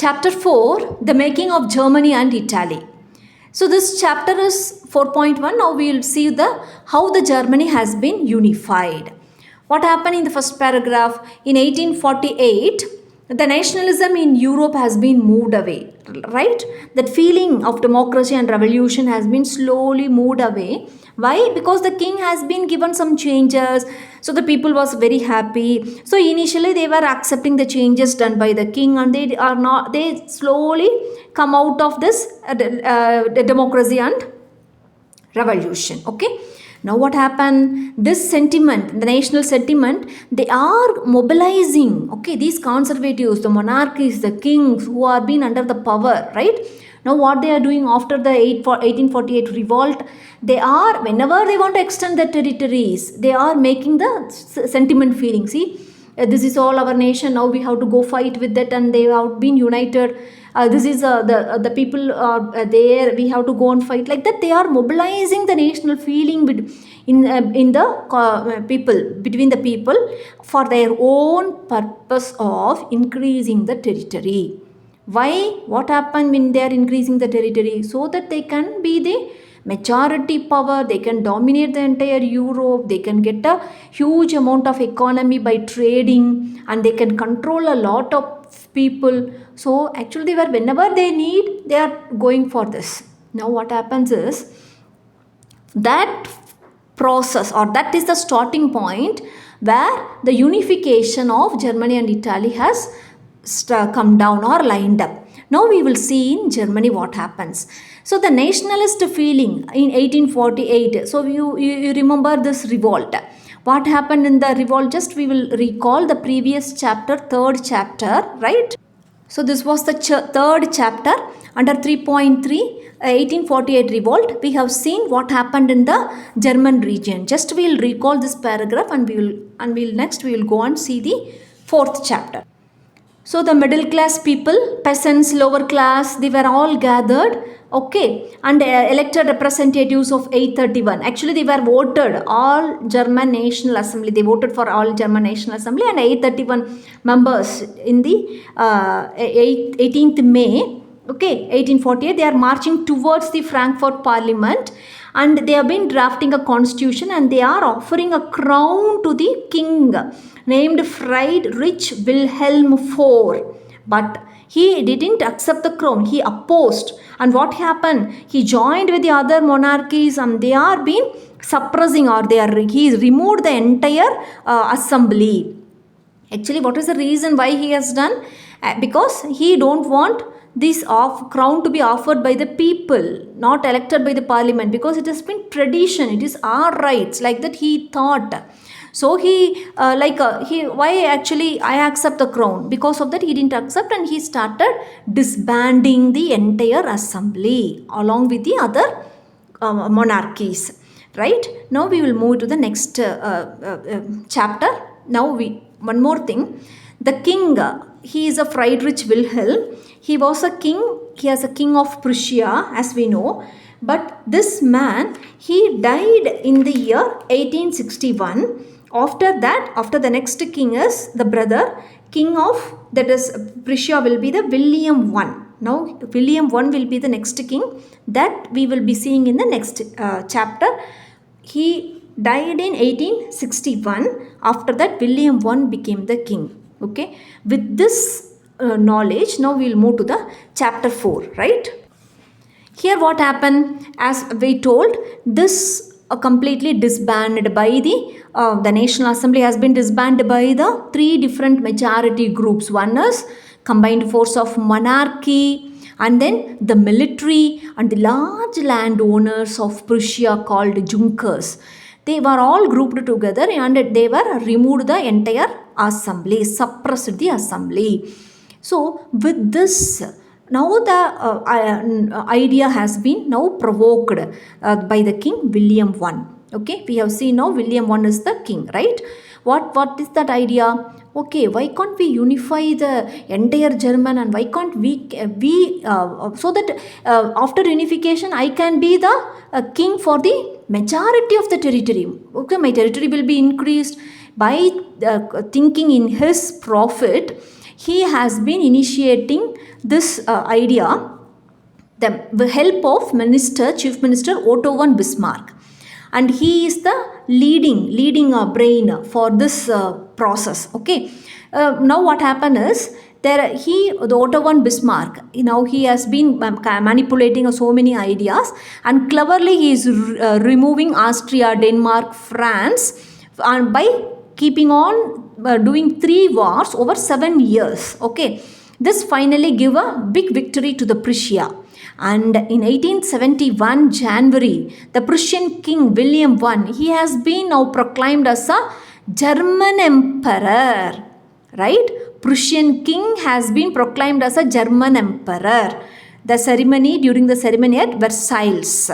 Chapter 4, The Making of Germany and Italy. So this chapter is 4.1. Now we will see how the Germany has been unified. What happened in the first paragraph? In 1848, the nationalism in Europe has been moved away, right? That feeling of democracy and revolution has been slowly moved away. Why? Because the king has been given some changes, so the people was very happy. So initially they were accepting the changes done by the king, and they slowly come out of this the democracy and revolution. Okay, now what happened? This sentiment, the national sentiment, they are mobilizing, okay, these conservatives, the monarchies, the kings who are been under the power, right? Now what they are doing after the 1848 revolt, they are, whenever they want to extend the territories, they are making the sentiment feeling. See, this is all our nation, now we have to go fight with that, and they have been united. This is the people are there, we have to go and fight, like that. They are mobilizing the national feeling in the people, between the people, for their own purpose of increasing the territory. Why? What happened when they are increasing the territory? So that they can be the majority power, they can dominate the entire Europe, they can get a huge amount of economy by trading, and they can control a lot of people. So actually whenever they need, they are going for this. Now what happens is, that process, or that is the starting point where the unification of Germany and Italy has come down or lined up. Now we will see in Germany what happens. So the nationalist feeling in 1848, so you remember this revolt. What happened in the revolt? Just we will recall the previous chapter, third chapter, right? So this was the third chapter under 3.3, 1848 revolt. We have seen what happened in the German region. Just we will recall this paragraph, and next we will go and see the fourth chapter. So the middle class people, peasants, lower class, they were all gathered, okay, and elected representatives of 831. Actually, they were voted, all German National Assembly. They voted for all German National Assembly, and 831 members in the 18th May, okay, 1848. They are marching towards the Frankfurt Parliament, and they have been drafting a constitution, and they are offering a crown to the king named Friedrich Wilhelm IV. But he didn't accept the crown, he opposed. And what happened? He joined with the other monarchies, and they are being suppressing, or he removed the entire assembly. Actually, what is the reason why he has done? Because he don't want this crown to be offered by the people, not elected by the parliament, because it has been tradition, it is our rights, like that he thought. So why actually I accept the crown? Because of that he didn't accept, and he started disbanding the entire assembly along with the other monarchies. Right? Now we will move to the next chapter. Now one more thing. The king, he is a Friedrich Wilhelm. He was a king. He is a king of Prussia, as we know. But this man, he died in the year 1861. After that, after the next king is the brother, king of, that is Prussia, will be the William I. Now William I will be the next king, that we will be seeing in the next chapter. He died in 1861. After that, William I became the king. Okay, with this knowledge, now we will move to the chapter 4, right? Here what happened? As we told, this completely disbanded by the National Assembly has been disbanded by the three different majority groups. One is combined force of monarchy, and then the military, and the large landowners of Prussia called Junkers. They were all grouped together, and they were removed the entire assembly, suppressed the assembly. So with this, now the idea has been now provoked by the king William I. Okay, we have seen now William I is the king, right? What is that idea? Okay, why can't we unify the entire German, and why can't we so that after unification I can be the king for the majority of the territory. Okay, my territory will be increased. By thinking in his profit, he has been initiating this idea the help of Chief Minister Otto von Bismarck, and he is the leading brain for this process. Okay, now what happened is the Otto von Bismarck, he has been manipulating so many ideas, and cleverly he is removing Austria, Denmark, France, and by keeping on doing 3 wars over 7 years. Okay, this finally gave a big victory to the Prussia. And in 1871 January, the Prussian king William I, he has been now proclaimed as a German emperor. Right? Prussian king has been proclaimed as a German emperor. During the ceremony at Versailles.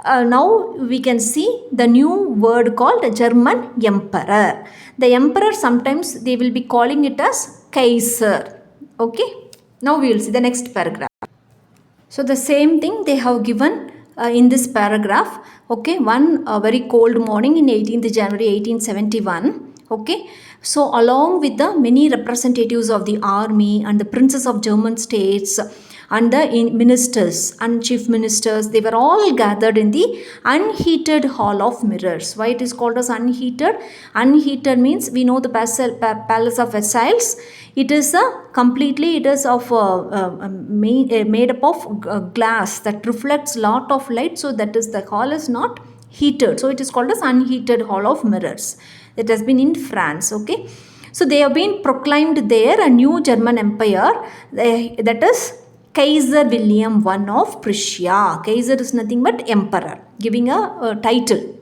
Now we can see the new word called German emperor. The emperor, sometimes they will be calling it as Kaiser. Okay. Now we will see the next paragraph. So the same thing they have given in this paragraph. Okay, one very cold morning in 18th January 1871. Okay, so along with the many representatives of the army and the princes of German states and the ministers and chief ministers, they were all gathered in the unheated hall of mirrors. Why it is called as unheated? Unheated means we know the palace of Versailles. It is made up of glass that reflects lot of light. So that is, the hall is not heated. So it is called as unheated hall of mirrors. It has been in France. Okay. So they have been proclaimed there a new German empire, that is Kaiser William I of Prussia. Kaiser is nothing but emperor, giving a title.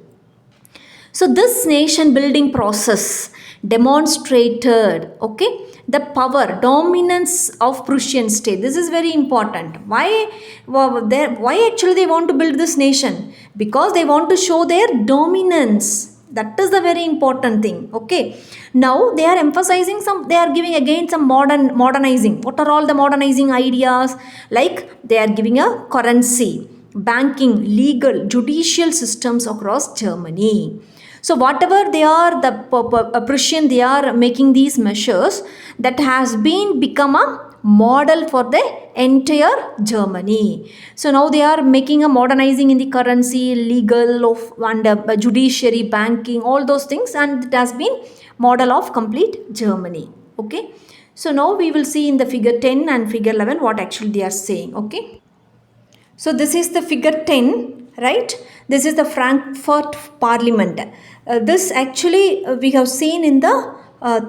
So this nation building process demonstrated, okay, the power, dominance of Prussian state. This is very important. Why actually they want to build this nation? Because they want to show their dominance. That is the very important thing. Okay. Now they are emphasizing they are giving again some modernizing. What are all the modernizing ideas? Like they are giving a currency, banking, legal, judicial systems across Germany. So whatever they are, the Prussian, they are making these measures that has been become a model for the entire Germany. So now they are making a modernizing in the currency, legal and judiciary, banking, all those things, and it has been model of complete Germany. Okay. So now we will see in the figure 10 and figure 11 what actually they are saying. Okay. So this is the figure 10, right? This is the Frankfurt Parliament. This actually we have seen in the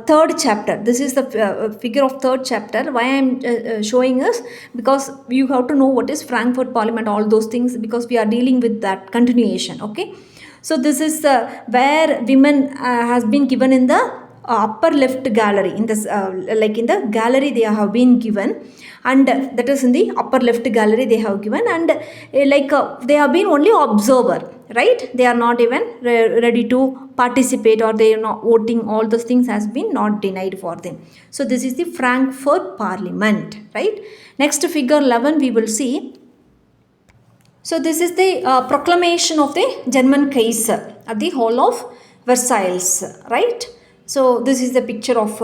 third chapter. This is the figure of third chapter. Why I am showing us, because you have to know what is Frankfurt Parliament, all those things, because we are dealing with that continuation. Okay. So this is where women has been given in the upper left gallery, in this like in the gallery they have been given, and that is in the upper left gallery they have given, and they have been only observer, right? They are not even ready to participate, or they are not voting. All those things has been not denied for them. So this is the Frankfurt Parliament, right? Next figure 11 we will see. So this is the proclamation of the German Kaiser at the Hall of Versailles, right? So this is the picture of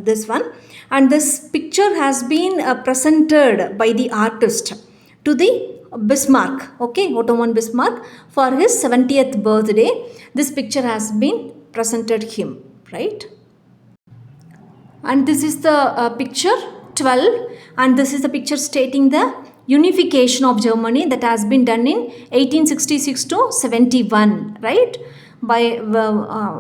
this one, and this picture has been presented by the artist to the Bismarck, okay, Otto von Bismarck, for his 70th birthday. This picture has been presented him, right? And this is the picture 12, and this is the picture stating the unification of Germany that has been done in 1866 to 71, right? By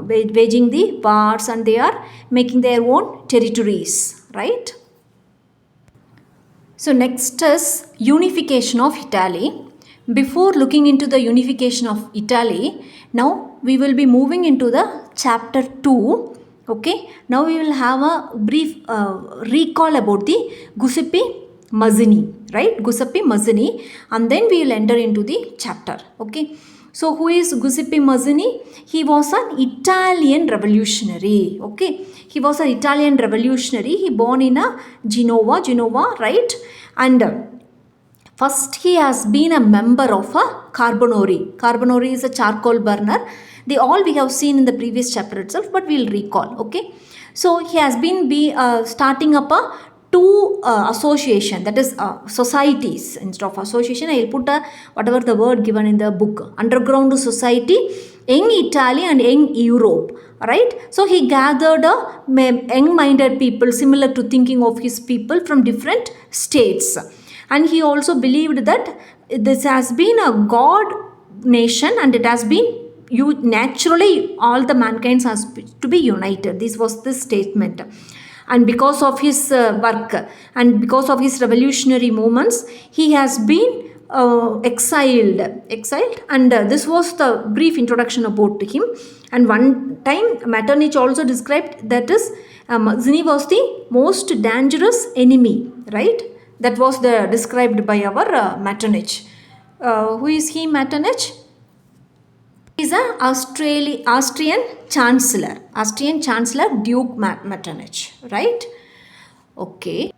waging the wars, and they are making their own territories, right? So next is unification of Italy. Before looking into the unification of Italy, now we will be moving into the chapter 2. Okay, now we will have a brief recall about the Giuseppe Mazzini, right? Giuseppe Mazzini, and then we will enter into the chapter. Okay. So who is Giuseppe Mazzini? He was an Italian revolutionary. Okay, he was an Italian revolutionary. He born in Genova, right? And first he has been a member of a Carbonari. Carbonari is a charcoal burner. They all we have seen in the previous chapter itself, but we will recall. Okay, So he has been starting up a two association, that is societies. Instead of association, I will put whatever the word given in the book, underground society, Young Italy and Young Europe, right? So he gathered young minded people similar to thinking of his people from different states, and he also believed that this has been a god nation and it has been you naturally all the mankind has to be united. This was the statement. And because of his work and because of his revolutionary movements, he has been exiled, and this was the brief introduction about him. And one time Metternich also described that is Mazzini was the most dangerous enemy, right? That was the described by our Metternich. Who is he, Metternich? He is an Austrian Chancellor Duke Metternich, right? Okay.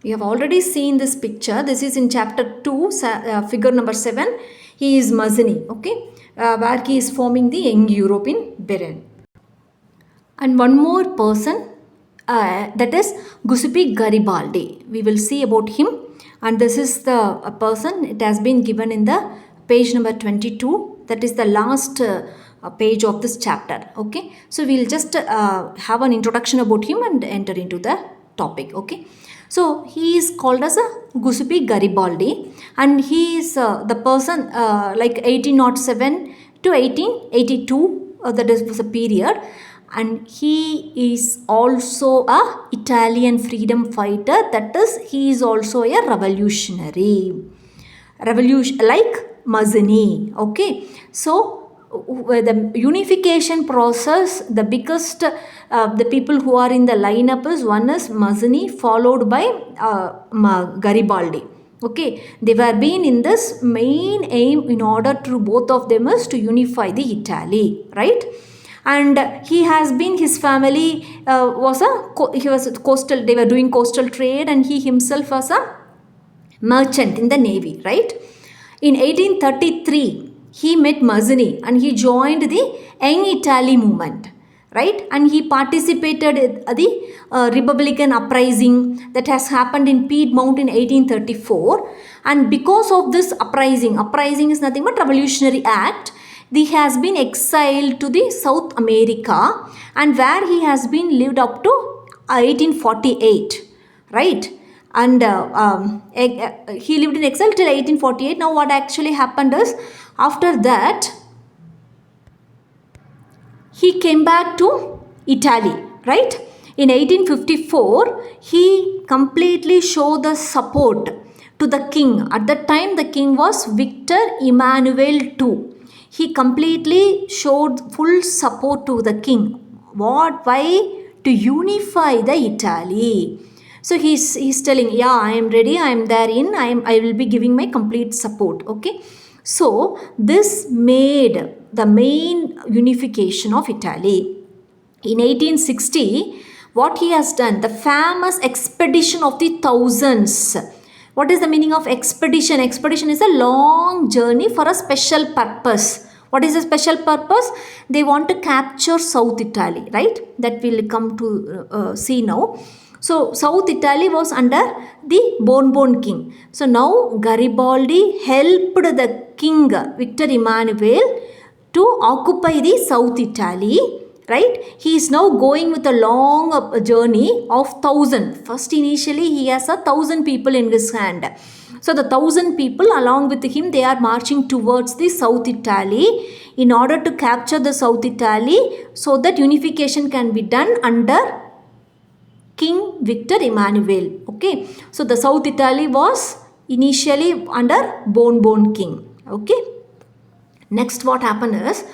We have already seen this picture. This is in chapter 2, figure number 7. He is Mazzini, okay, where he is forming the Young Europe in Beren. And one more person, that is Giuseppe Garibaldi. We will see about him. And this is the person, it has been given in the page number 22. That is the last page of this chapter, okay. So we will just have an introduction about him and enter into the topic, okay. So he is called as a Giuseppe Garibaldi, and he is the person like 1807 to 1882, that was a period, and he is also a Italian freedom fighter, that is he is also a revolutionary, like Mazzini, okay. So the unification process, the biggest the people who are in the lineup is one is Mazzini followed by Garibaldi, okay. They were being in this main aim in order to both of them is to unify the Italy, right? And he has been, his family was coastal, they were doing coastal trade, and he himself was a merchant in the navy, right? In 1833 he met Mazzini and he joined the Young Italy movement, right? And he participated in the Republican uprising that has happened in Piedmont in 1834. And because of this uprising is nothing but revolutionary act, he has been exiled to the South America, and where he has been lived up to 1848, right? And he lived in exile till 1848. Now what actually happened is, after that he came back to Italy, right? In 1854 he completely showed the support to the king. At that time the king was Victor Emmanuel II. He completely showed full support to the king. Why? To unify the Italy. So he's telling, yeah, I am ready, I am therein, I will be giving my complete support, okay. So this made the main unification of Italy. In 1860, what he has done, the famous expedition of the thousands. What is the meaning of expedition? Expedition is a long journey for a special purpose. What is the special purpose? They want to capture South Italy, right? That will come to see now. So South Italy was under the Bourbon king. So now Garibaldi helped the king Victor Emmanuel to occupy the South Italy, right? He is now going with a long journey of 1,000. First initially he has 1,000 people in his hand. So the 1,000 people along with him, they are marching towards the South Italy in order to capture the South Italy so that unification can be done under King Victor Emmanuel, okay. So the South Italy was initially under Bourbon king, okay. Next what happened is,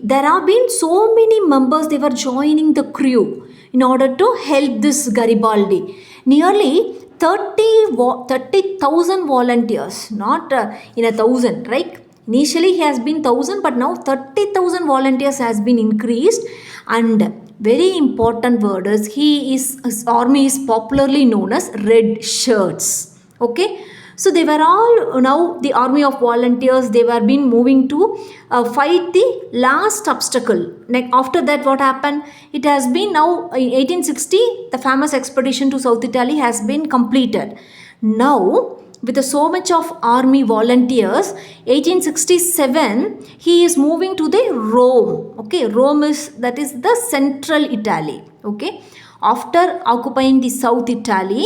there have been so many members, they were joining the crew in order to help this Garibaldi. Nearly 30,000 volunteers, not in 1,000, right? Initially he has been 1,000, but now 30,000 volunteers has been increased. And very important word is, his army is popularly known as red shirts, okay. So they were all now the army of volunteers. They were been moving to fight the last obstacle. Like after that, what happened? It has been now in 1860, the famous expedition to South Italy has been completed. Now, with so much of army volunteers, 1867 he is moving to the Rome. Okay, Rome is, that is the central Italy. Okay, after occupying the South Italy,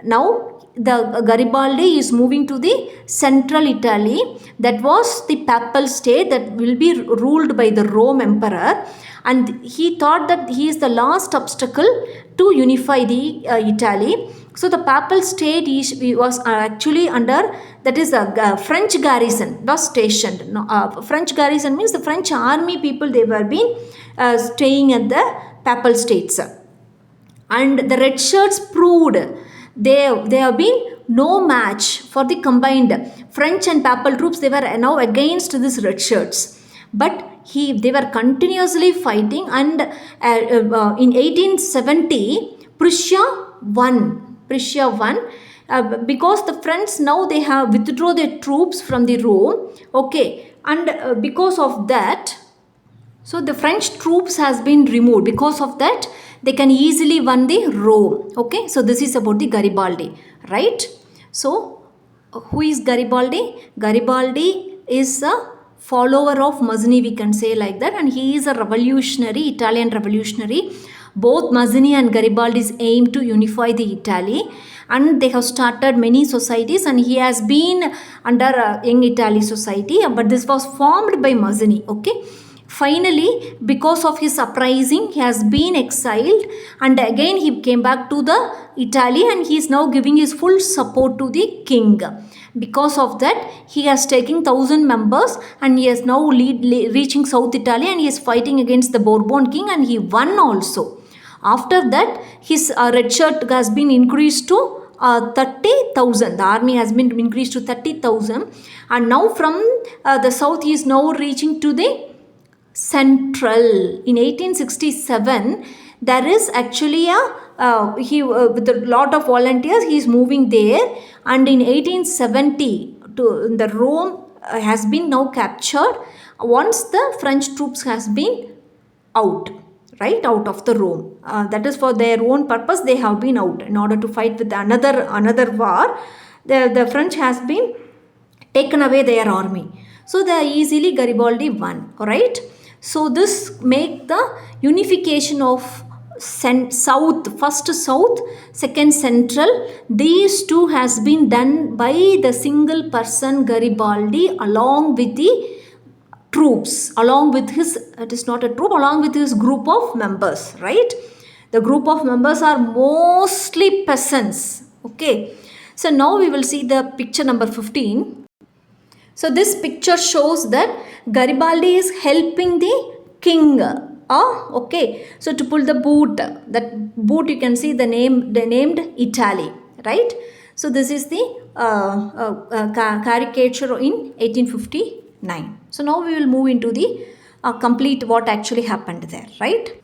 now the Garibaldi is moving to the central Italy, that was the papal state that will be ruled by the Rome emperor, and he thought that he is the last obstacle to unify the Italy. So the papal state was actually under, that is a French garrison was stationed. French garrison means the French army people, they were being staying at the papal states. And the red shirts proved they have been no match for the combined French and papal troops. They were now against these red shirts, but they were continuously fighting, and in 1870 Prussia won. Because the French now they have withdraw their troops from the Rome. Okay, and because of that, so the French troops has been removed. Because of that, they can easily win the Rome. Okay, so this is about the Garibaldi, right? So who is Garibaldi? Garibaldi is a follower of Mazzini, we can say like that, and he is a revolutionary, Italian revolutionary. Both Mazzini and Garibaldi's aim to unify the Italy, and they have started many societies, and he has been under Young Italy Society, but this was formed by Mazzini. Okay, finally, because of his uprising, he has been exiled, and again he came back to the Italy, and he is now giving his full support to the king. Because of that, he has taken 1,000 members, and he is now reaching South Italy, and he is fighting against the Bourbon king, and he won also. After that, his red shirt has been increased to 30,000. The army has been increased to 30,000, and now from the south he is now reaching to the central. In 1867, there is actually a with a lot of volunteers, he is moving there, and in 1870 the Rome has been now captured once the French troops has been out of the Rome. That is for their own purpose, they have been out in order to fight with another war. The French has been taken away their army, so they easily Garibaldi won. Alright, so this make the unification of south, first south, second central. These two has been done by the single person Garibaldi, along with the troops, along with his, it is not a troop, along with his group of members, right? The group of members are mostly peasants. Okay, so now we will see the picture number 15. So this picture shows that Garibaldi is helping the king. Okay, so to pull the boot, that boot you can see the name, they named Italy, right? So this is the caricature in 1859. So now we will move into the complete what actually happened there, right?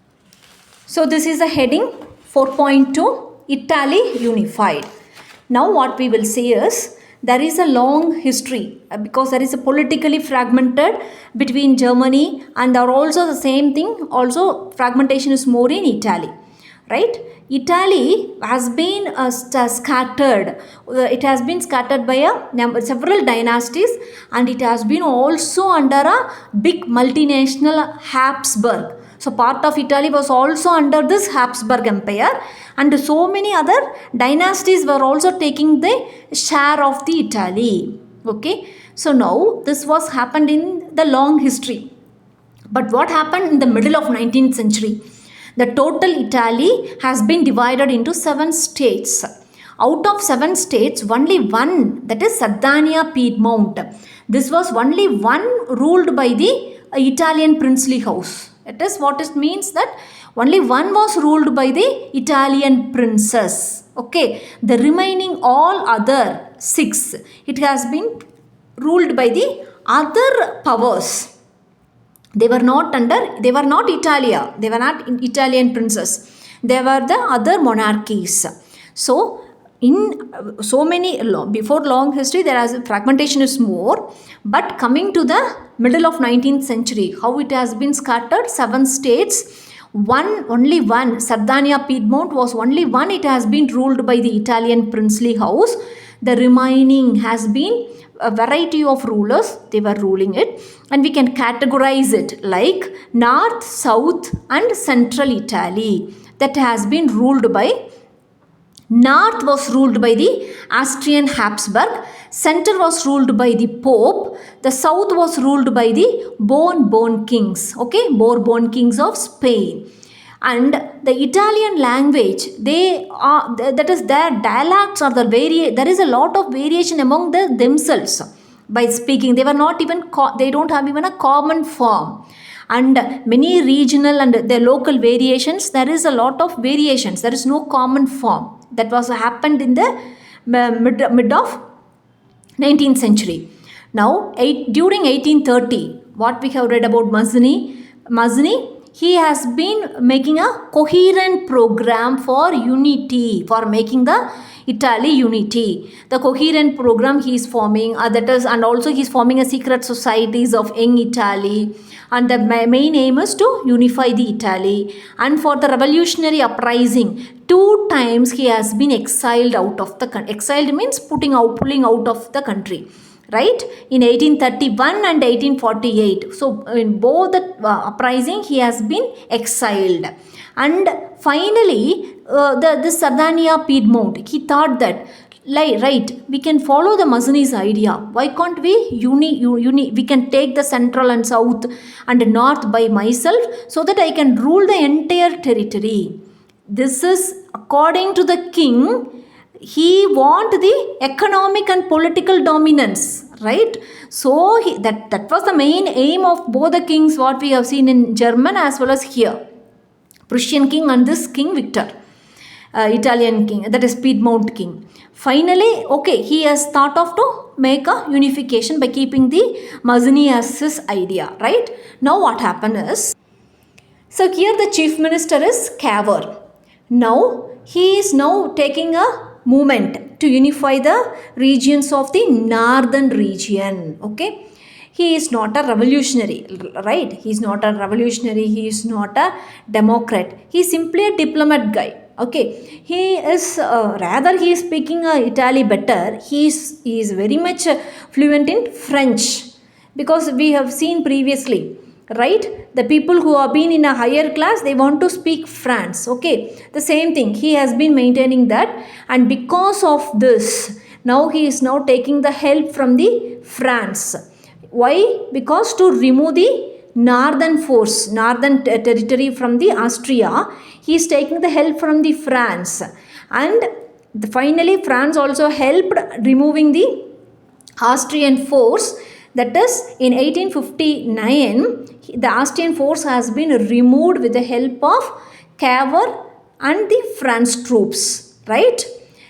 So this is a heading 4.2, Italy unified. Now what we will see is, there is a long history because there is a politically fragmented between Germany, and there are also the same thing, also fragmentation is more in Italy, right? Italy has been scattered. It has been scattered by several dynasties, and it has been also under a big multinational Habsburg. So part of Italy was also under this Habsburg Empire, and so many other dynasties were also taking the share of the Italy. Okay, so now this was happened in the long history. But what happened in the middle of 19th century? The total Italy has been divided into 7 states. Out of 7 states, only one, that is Sardinia Piedmont. This was only one ruled by the Italian princely house. It is what it means that only one was ruled by the Italian princess. Okay, the remaining all other 6, it has been ruled by the other powers. They were not Italia, they were not Italian princes. They were the other monarchies. So in so many before long history there has fragmentation is more, but coming to the middle of 19th century, how it has been scattered, 7 states, only one Sardinia Piedmont was only one, it has been ruled by the Italian princely house. The remaining has been a variety of rulers, they were ruling it, and we can categorize it like north, south and central Italy, that has been ruled by, north was ruled by the Austrian Habsburg, center was ruled by the Pope, the south was ruled by the Bourbon kings, okay, Bourbon kings of Spain. And the Italian language, they are, that is their dialects are the there is a lot of variation among themselves by speaking. They were not even they don't have even a common form, and many regional and the local variations, there is a lot of variations, there is no common form. That was happened in the mid of 19th century. Now during 1830, what we have read about Mazzini, he has been making a coherent program for unity, for making the Italy unity. The coherent program he is forming, that is, and also he is forming a secret societies of young Italy, and the main aim is to unify the Italy. And for the revolutionary uprising, 2 times he has been exiled out of the country. Exiled means pulling out of the country, right, in 1831 and 1848. So in both the uprising he has been exiled. And finally this Sardinia Piedmont, he thought that, right, we can follow the Mazzini's idea, why can't we we can take the central and south and north by myself, so that I can rule the entire territory. This is according to the king, he want the economic and political dominance, right? So that was the main aim of both the kings, what we have seen in German as well as here, Prussian king and this King Victor, Italian king, that is Piedmont king. Finally, okay, he has thought of to make a unification by keeping the Mazzini as his idea, right? Now what happened is, so here the chief minister is Cavour. Now he is now taking a movement to unify the regions of the northern region, okay. He is not a revolutionary, right? He is not a revolutionary, he is not a democrat, he is simply a diplomat guy, okay. He is rather he is speaking Italy better, he is very much fluent in French, because we have seen previously, right, the people who have been in a higher class, they want to speak France, okay. The same thing, he has been maintaining that, and because of this, now he is now taking the help from the France. Why? Because to remove the northern force, northern territory from the Austria, he is taking the help from the France. And finally France also helped removing the Austrian force. That is, in 1859, the Austrian force has been removed with the help of Cavour and the French troops, right?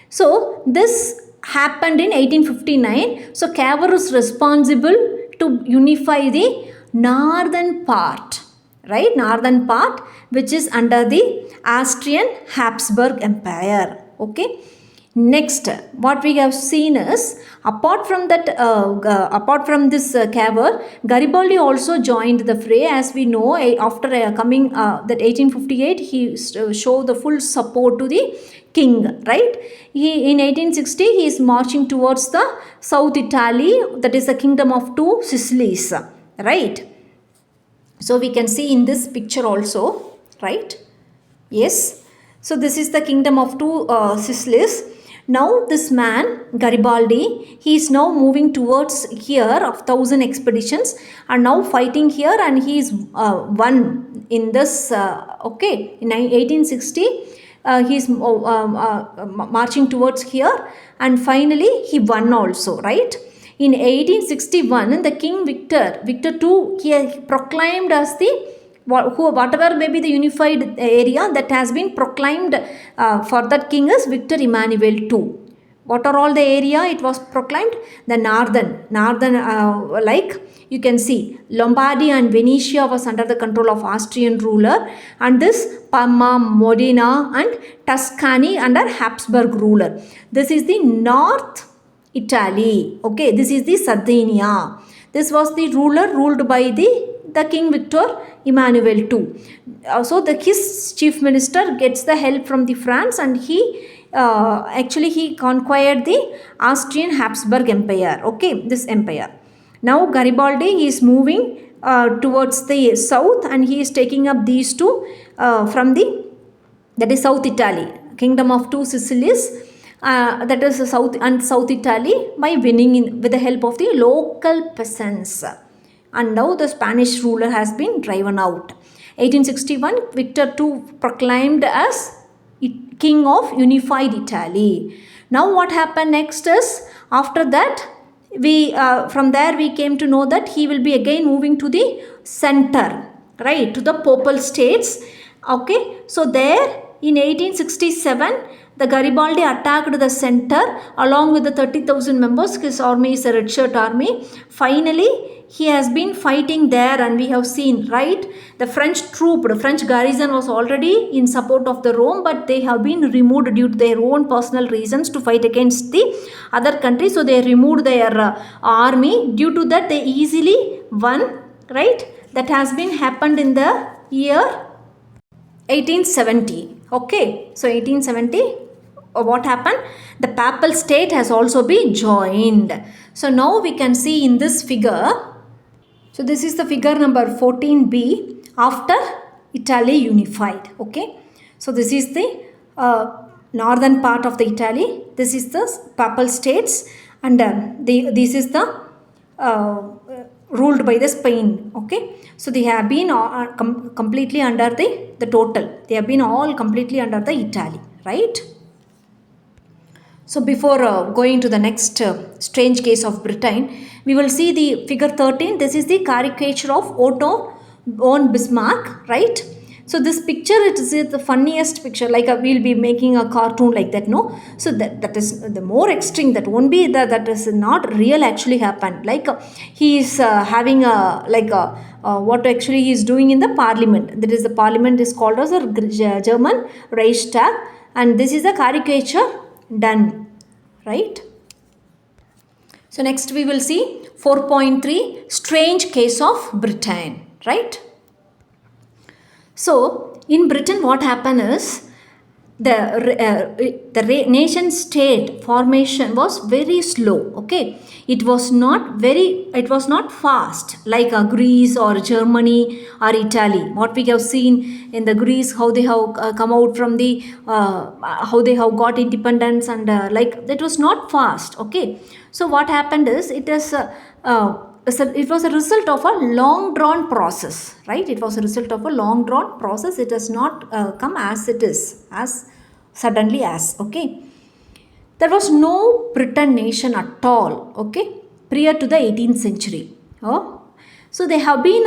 So this happened in 1859. So Cavour is responsible to unify the northern part, right? Northern part, which is under the Austrian Habsburg Empire, okay. Next, what we have seen is, apart from that, apart from this Cavour, Garibaldi also joined the fray. As we know, after coming that 1858, he showed the full support to the king, right? In 1860, he is marching towards the South Italy, that is the kingdom of 2 Sicilies, right? So we can see in this picture also, right? Yes. So this is the kingdom of 2 Sicilies. Now this man Garibaldi, he is now moving towards here of 1,000 expeditions, and now fighting here, and he is won in this, okay, in 1860 he is marching towards here, and finally he won also, right? In 1861, the King Victor II, he proclaimed as the whatever may be the unified area that has been proclaimed for that king is Victor Emmanuel II. What are all the area it was proclaimed? The northern like you can see Lombardy and Venetia was under the control of Austrian ruler, and this Parma, Modena and Tuscany under Habsburg ruler. This is the North Italy. Okay, this is the Sardinia. This was the ruler ruled by the King Victor Emmanuel II. So his chief minister gets the help from the France, and he actually he conquered the Austrian Habsburg Empire. Okay, this empire. Now Garibaldi is moving towards the south, and he is taking up these two from the, that is South Italy, Kingdom of Two Sicilies, that is South Italy, by winning with the help of the local peasants. And now the Spanish ruler has been driven out. 1861, Victor II proclaimed as King of Unified Italy. Now what happened next is, after that, we from there we came to know that he will be again moving to the center, right, to the Papal States. Okay, so there in 1867, the Garibaldi attacked the center along with the 30,000 members. His army is a red shirt army. Finally, he has been fighting there, and we have seen, right, the French garrison was already in support of the Rome, but they have been removed due to their own personal reasons to fight against the other country. So they removed their army. Due to that, they easily won, right? That has been happened in the year 1870. Okay, so 1870, what happened? The Papal State has also been joined. So now we can see in this figure. So this is the figure number 14b after Italy unified. Okay, so this is the northern part of the Italy. This is the Papal States, and this is the ruled by the Spain. Okay, so they have been completely under the total. They have been all completely under the Italy, right? So before going to the next strange case of Britain, we will see the figure 13. This is the caricature of Otto von Bismarck, right? So this picture, it is the funniest picture, like we'll be making a cartoon like that, no? So that is the more extreme, that won't be that is not real actually happened. Like he is having a what actually he is doing in the parliament. That is, the parliament is called as a German Reichstag, and this is a caricature done, right? So next we will see 4.3 strange case of Britain, right? So in Britain, what happened is, the nation state formation was very slow. Okay, it was not fast like Greece or Germany or Italy. What we have seen in the Greece, how they have come out from the how they have got independence, and like that was not fast. Okay, so what happened is, it was a result of a long drawn process, right? It was a result of a long drawn process. It has not come as it is, as suddenly as. Okay, there was no Britain nation at all, okay, prior to the 18th century. So there have been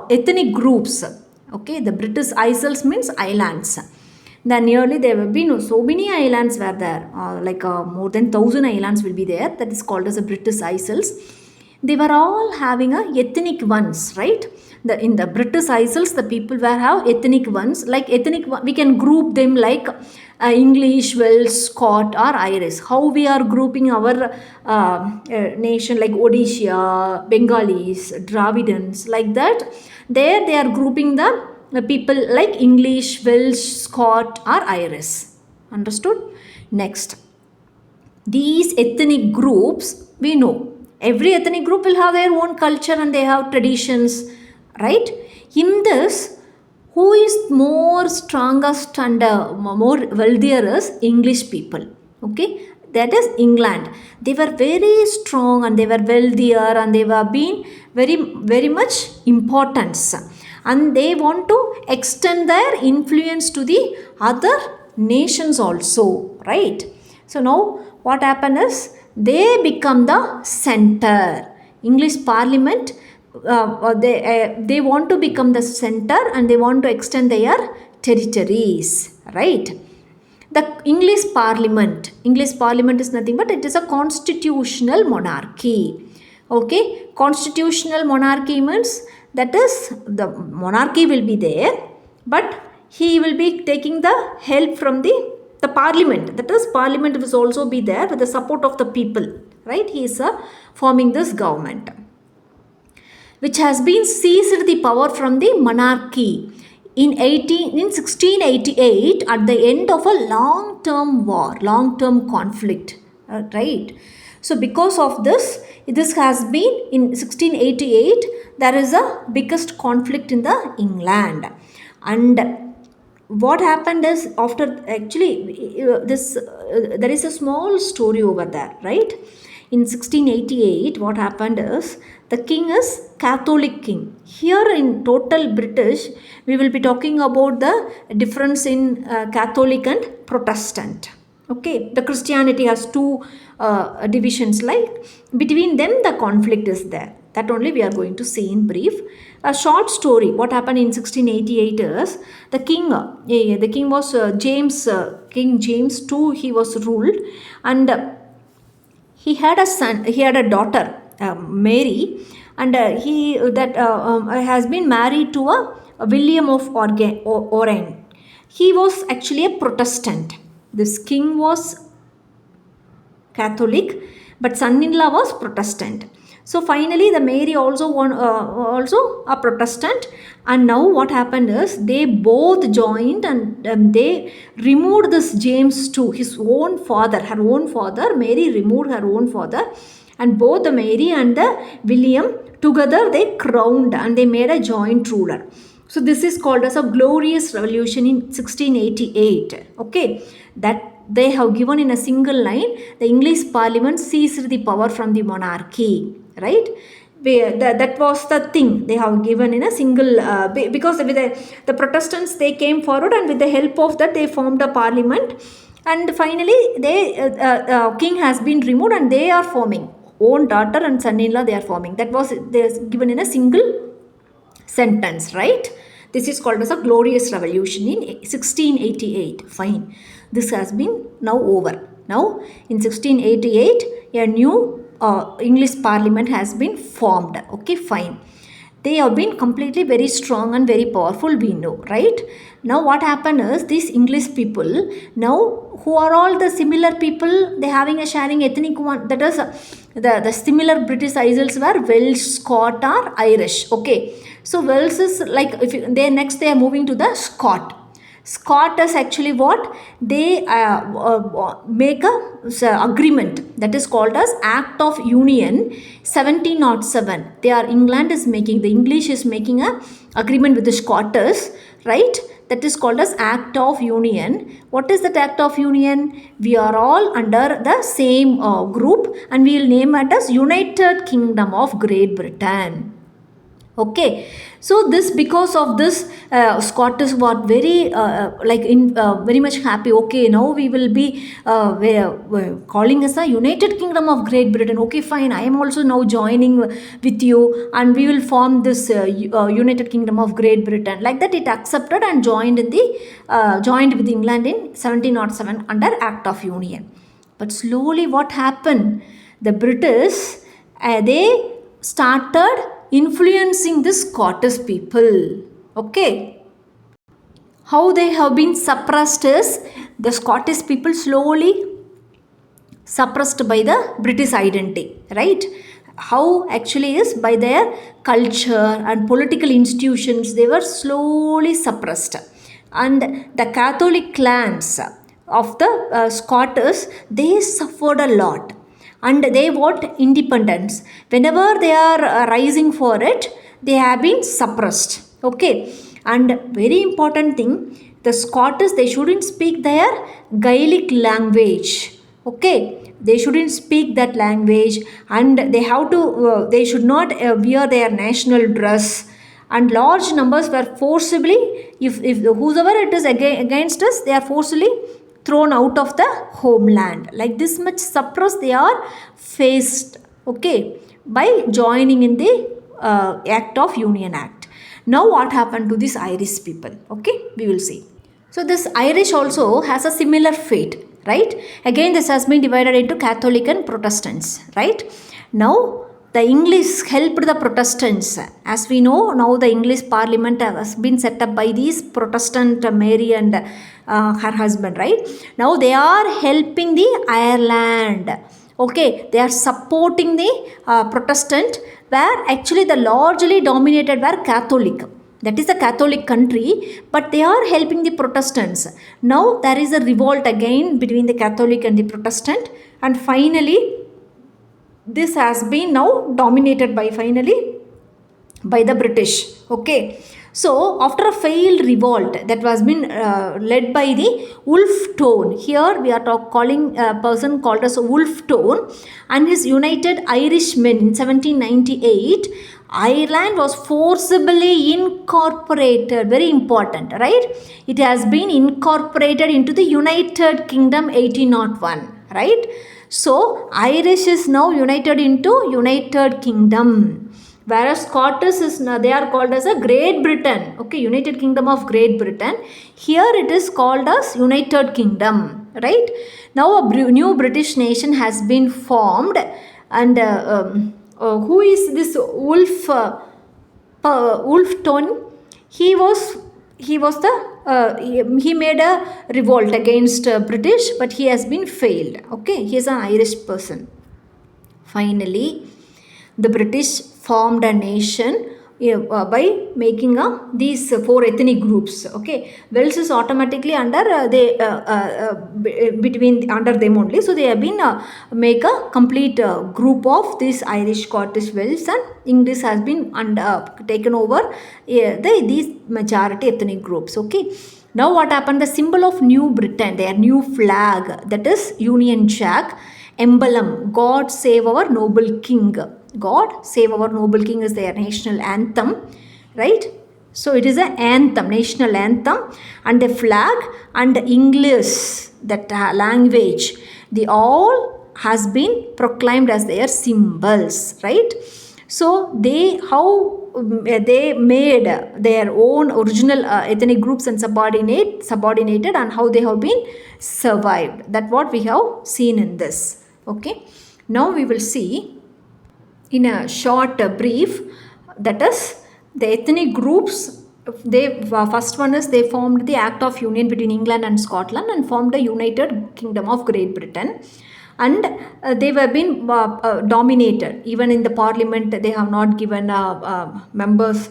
ethnic groups. Okay, the British Isles means islands. Then nearly there have been so many islands were there, more than 1,000 islands will be there. That is called as the British Isles. They were all having a ethnic ones, right? In the British Isles, the people were have ethnic ones. Like ethnic, we can group them like English, Welsh, Scot or Irish. How we are grouping our nation, like Odisha, Bengalis, Dravidans, like that. There they are grouping the people like English, Welsh, Scot or Irish. Understood? Next, these ethnic groups, we know every ethnic group will have their own culture and they have traditions, right? In this, who is more strongest and more wealthier is English people. Okay, that is England. They were very strong and they were wealthier, and they were being very much importance, and they want to extend their influence to the other nations also, right? So now what happened is, they become the center. English Parliament, they want to become the center, and they want to extend their territories, right? The English Parliament is nothing but it is a constitutional monarchy. Okay, constitutional monarchy means that is the monarchy will be there, but he will be taking the help from the parliament. That is, parliament will also be there with the support of the people. Right? He is forming this government, which has been seized the power from the monarchy in 1688 at the end of a long-term war, long-term conflict, right? So because of this has been in 1688, there is a biggest conflict in the England. And what happened is, after actually this there is a small story over there, right? In 1688, what happened is, the king is Catholic king. Here in total British, we will be talking about the difference in Catholic and Protestant. Okay, the Christianity has two divisions, like between them the conflict is there. That only we are going to see in brief. A short story. What happened in 1688 is, the king was King James II. He was ruled, and he had a son. He had a daughter, Mary, and he that has been married to a William of Orange. He was actually a Protestant. This king was Catholic, but son-in-law was Protestant. So finally, the Mary also a Protestant, and now what happened is, they both joined, and they removed this James to his own father, her own father. Mary removed her own father, and both the Mary and the William together they crowned, and they made a joint ruler. So this is called as a glorious revolution in 1688. Okay, that they have given in a single line, the English Parliament seized the power from the monarchy. Right? That was the thing they have given in a single, because with the Protestants, they came forward, and with the help of that they formed a parliament, and finally they king has been removed, and they are forming own daughter and son-in-law, they are forming. That was they given in a single sentence. Right? This is called as a glorious revolution in 1688. Fine, this has been now over. Now in 1688, a new English Parliament has been formed. Okay, fine. They have been completely very strong and very powerful, we know, right? Now what happened is, these English people, now who are all the similar people, they having a sharing ethnic one, that is the similar British isles were Welsh, Scot or Irish. Okay, so Wales is like, if they next they are moving to the Scot. Scott is actually what they make a agreement, that is called as Act of Union 1707. They are England is making, the English is making a agreement with the Scotters, right? That is called as Act of Union. What is that Act of Union? We are all under the same group, and we will name it as United Kingdom of Great Britain. Okay, so this, because of this, Scottish were very very much happy. Okay, now we will be calling us a United Kingdom of Great Britain. Okay, fine, I am also now joining with you, and we will form this United Kingdom of Great Britain. Like that, it accepted and joined with England in 1707 under Act of Union. But slowly, what happened? The British they started influencing the Scottish people. Okay, how they have been suppressed is, the Scottish people slowly suppressed by the British identity. Right? How actually is, by their culture and political institutions, they were slowly suppressed, and the Catholic clans of the Scottish, they suffered a lot, and they want independence. Whenever they are rising for it, they have been suppressed. Okay, and very important thing, the Scottish, they shouldn't speak their Gaelic language. Okay, they shouldn't speak that language, and they have to they should not wear their national dress, and large numbers were forcibly, if whosoever it is against us, they are forcibly thrown out of the homeland. Like this much suppressed they are faced. Okay, by joining in the Act of Union Act. Now what happened to these Irish people? Okay, we will see. So this Irish also has a similar fate, right? Again, this has been divided into Catholic and Protestants, right? Now, the English helped the Protestants. As we know, now the English Parliament has been set up by these Protestant Mary and her husband, right? Now they are helping the Ireland. Okay, they are supporting the Protestant, where actually the largely dominated were Catholic. That is a Catholic country, but they are helping the Protestants. Now there is a revolt again between the Catholic and the Protestant, and finally this has been now dominated by the British. Okay, so after a failed revolt that was been led by the Wolfe Tone, here we are calling a person called as Wolfe Tone and his United Irishmen in 1798. Ireland was forcibly incorporated, very important, right? It has been incorporated into the United Kingdom 1801, right? So Irish is now united into United Kingdom, whereas Scottish is they are called as a Great Britain. Okay, United Kingdom of Great Britain. Here it is called as United Kingdom, right? Now a new British nation has been formed, and who is this Wolfe Tone? He was the he made a revolt against British, but he has been failed. Okay, he is an Irish person. Finally, the British formed a nation by making these four ethnic groups. Okay, Wales is automatically under between under them only. So they have been make a complete group of these Irish, Scottish, Wales, and English has been taken over these majority ethnic groups. Okay. Now what happened? The symbol of New Britain, their new flag, that is Union Jack, emblem, God save our noble king. God save our noble king is their national anthem, right? So it is an anthem, national anthem, and the flag and the English, that language, they all has been proclaimed as their symbols, right? So they made their own original ethnic groups and subordinated, and how they have been survived. That what we have seen in this. Okay. Now we will see in a short brief, that is the ethnic groups. First one is they formed the Act of Union between England and Scotland and formed the United Kingdom of Great Britain, and they were been dominated. Even in the Parliament they have not given members,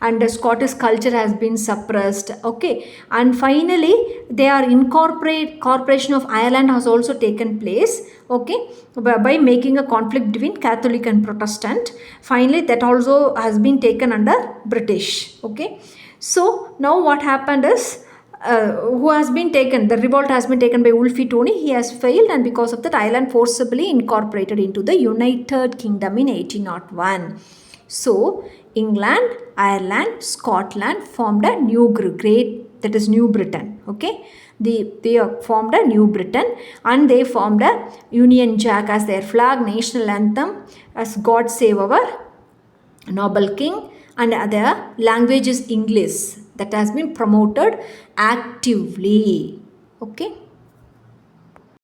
and the Scottish culture has been suppressed. Okay, and finally their incorporation of Ireland has also taken place. Okay, by making a conflict between Catholic and Protestant. Finally that also has been taken under British. Okay, so now what happened is who has been taken, the revolt has been taken by Wolfe Tone. He has failed, and because of that Ireland forcibly incorporated into the United Kingdom in 1801. So England, Ireland, Scotland formed a new great, that is New Britain. Okay, they formed a New Britain, and they formed a Union Jack as their flag, national anthem, as God save our noble king, and their language is English, that has been promoted actively. Okay.